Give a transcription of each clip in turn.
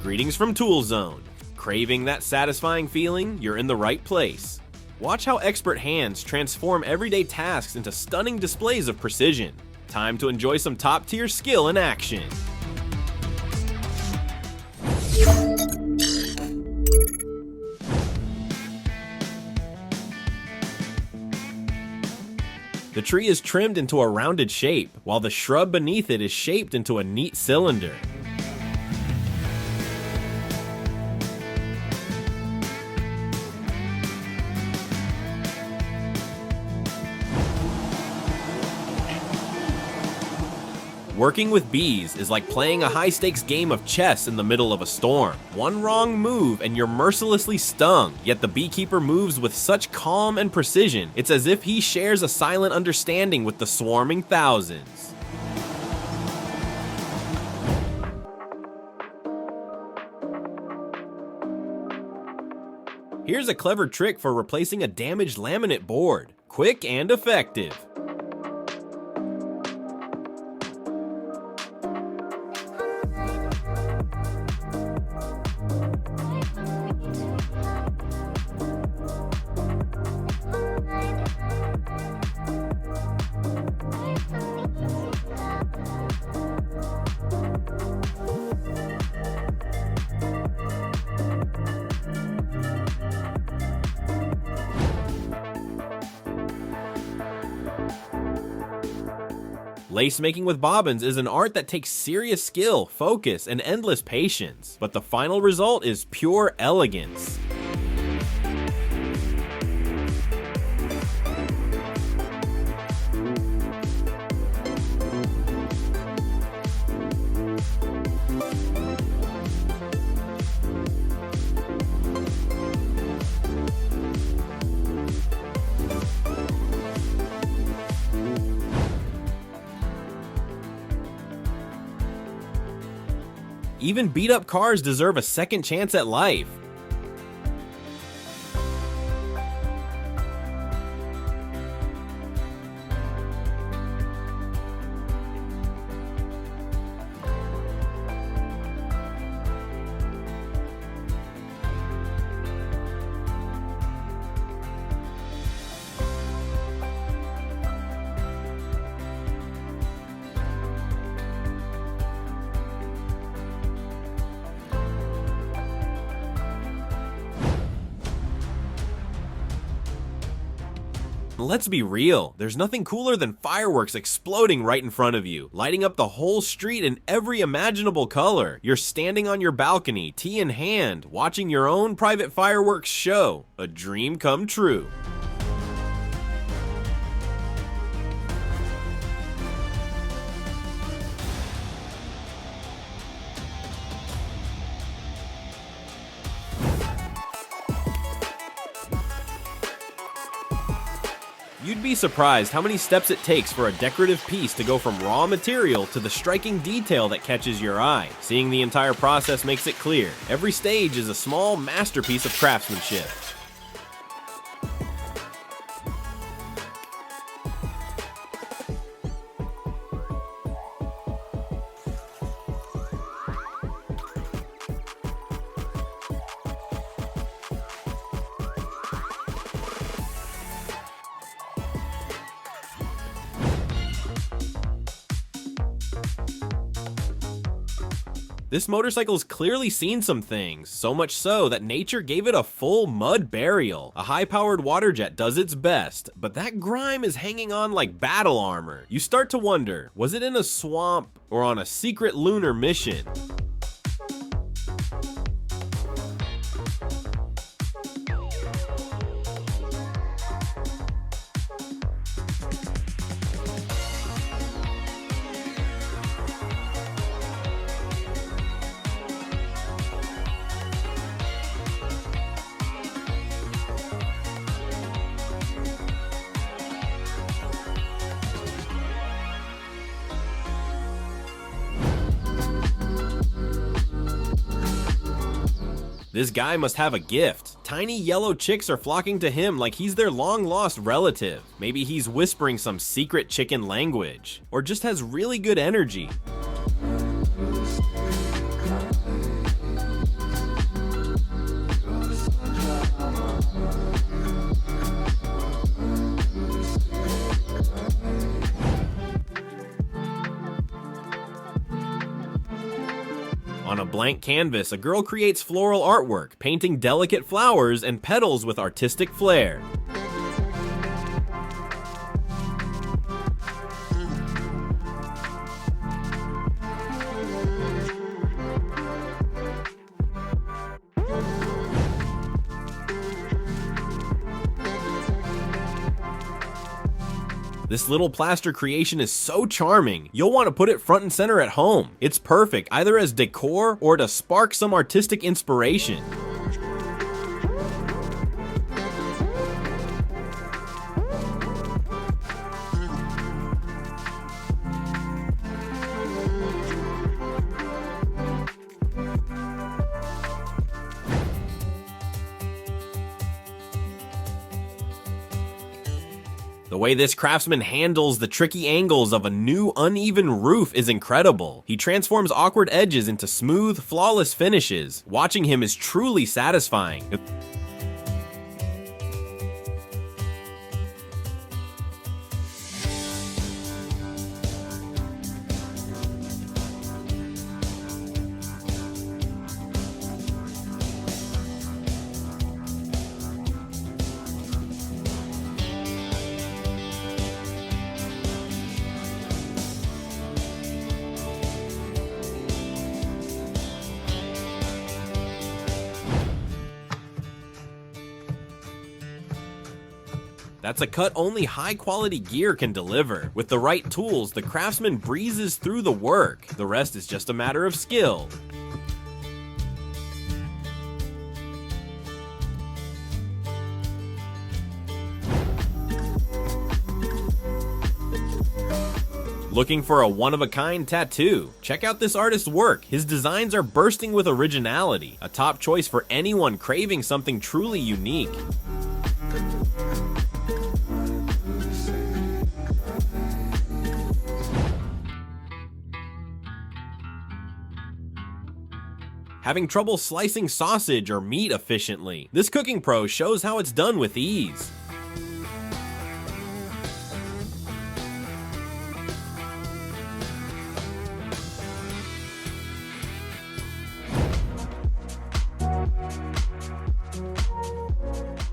Greetings from Tool Zone. Craving that satisfying feeling? You're in the right place. Watch how expert hands transform everyday tasks into stunning displays of precision. Time to enjoy some top-tier skill in action. The tree is trimmed into a rounded shape, while the shrub beneath it is shaped into a neat cylinder. Working with bees is like playing a high-stakes game of chess in the middle of a storm. One wrong move and you're mercilessly stung, yet the beekeeper moves with such calm and precision, it's as if he shares a silent understanding with the swarming thousands. Here's a clever trick for replacing a damaged laminate board. Quick and effective. Lace making with bobbins is an art that takes serious skill, focus, and endless patience, but the final result is pure elegance. Even beat-up cars deserve a second chance at life. Let's be real, there's nothing cooler than fireworks exploding right in front of you, lighting up the whole street in every imaginable color. You're standing on your balcony, tea in hand, watching your own private fireworks show. A dream come true. You'd be surprised how many steps it takes for a decorative piece to go from raw material to the striking detail that catches your eye. Seeing the entire process makes it clear. Every stage is a small masterpiece of craftsmanship. This motorcycle's clearly seen some things, so much so that nature gave it a full mud burial. A high-powered water jet does its best, but that grime is hanging on like battle armor. You start to wonder, was it in a swamp or on a secret lunar mission? This guy must have a gift. Tiny yellow chicks are flocking to him like he's their long-lost relative. Maybe he's whispering some secret chicken language, or just has really good energy. On a blank canvas, a girl creates floral artwork, painting delicate flowers and petals with artistic flair. This little plaster creation is so charming, you'll want to put it front and center at home. It's perfect either as decor or to spark some artistic inspiration. The way this craftsman handles the tricky angles of a new uneven roof is incredible. He transforms awkward edges into smooth, flawless finishes. Watching him is truly satisfying. That's a cut only high-quality gear can deliver. With the right tools, the craftsman breezes through the work. The rest is just a matter of skill. Looking for a one-of-a-kind tattoo? Check out this artist's work. His designs are bursting with originality, a top choice for anyone craving something truly unique. Having trouble slicing sausage or meat efficiently? This cooking pro shows how it's done with ease.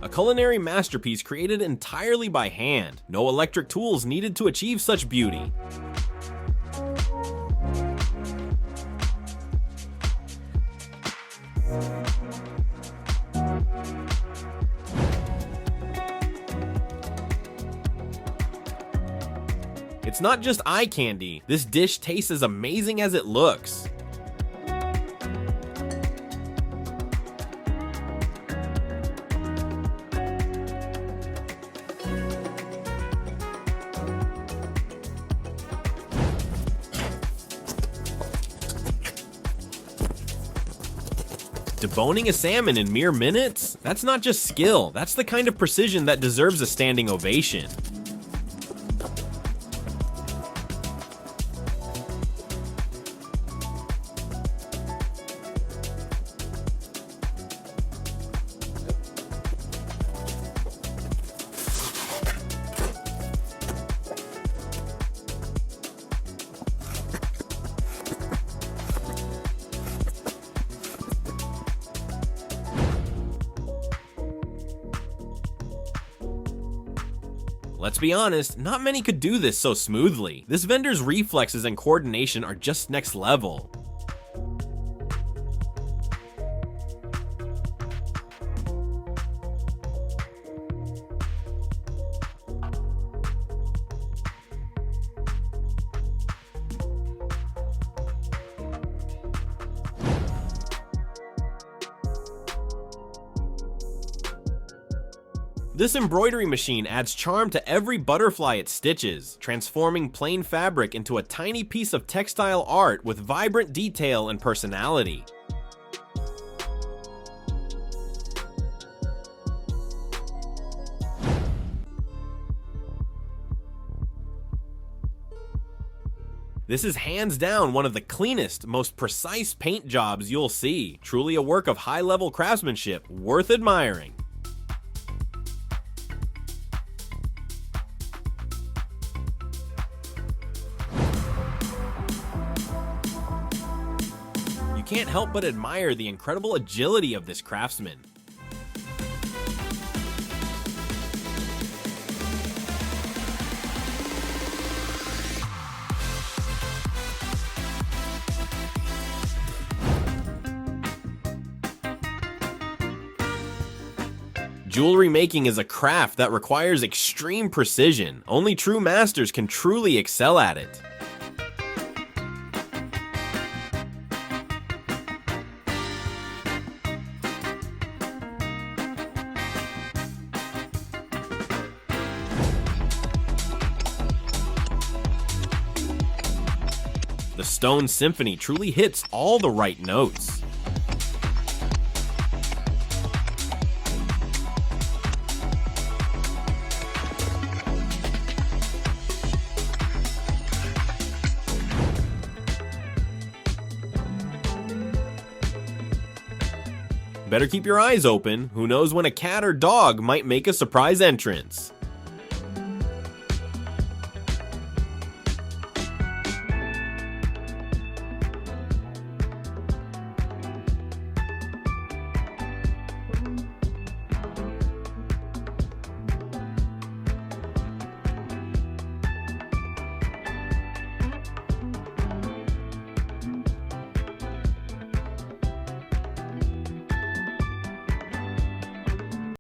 A culinary masterpiece created entirely by hand. No electric tools needed to achieve such beauty. It's not just eye candy. This dish tastes as amazing as it looks. Deboning a salmon in mere minutes? That's not just skill, that's the kind of precision that deserves a standing ovation. Let's be honest, not many could do this so smoothly. This vendor's reflexes and coordination are just next level. This embroidery machine adds charm to every butterfly it stitches, transforming plain fabric into a tiny piece of textile art with vibrant detail and personality. This is hands down one of the cleanest, most precise paint jobs you'll see. Truly a work of high-level craftsmanship, worth admiring. You can't help but admire the incredible agility of this craftsman. Jewelry making is a craft that requires extreme precision. Only true masters can truly excel at it. The stone symphony truly hits all the right notes. Better keep your eyes open, who knows when a cat or dog might make a surprise entrance.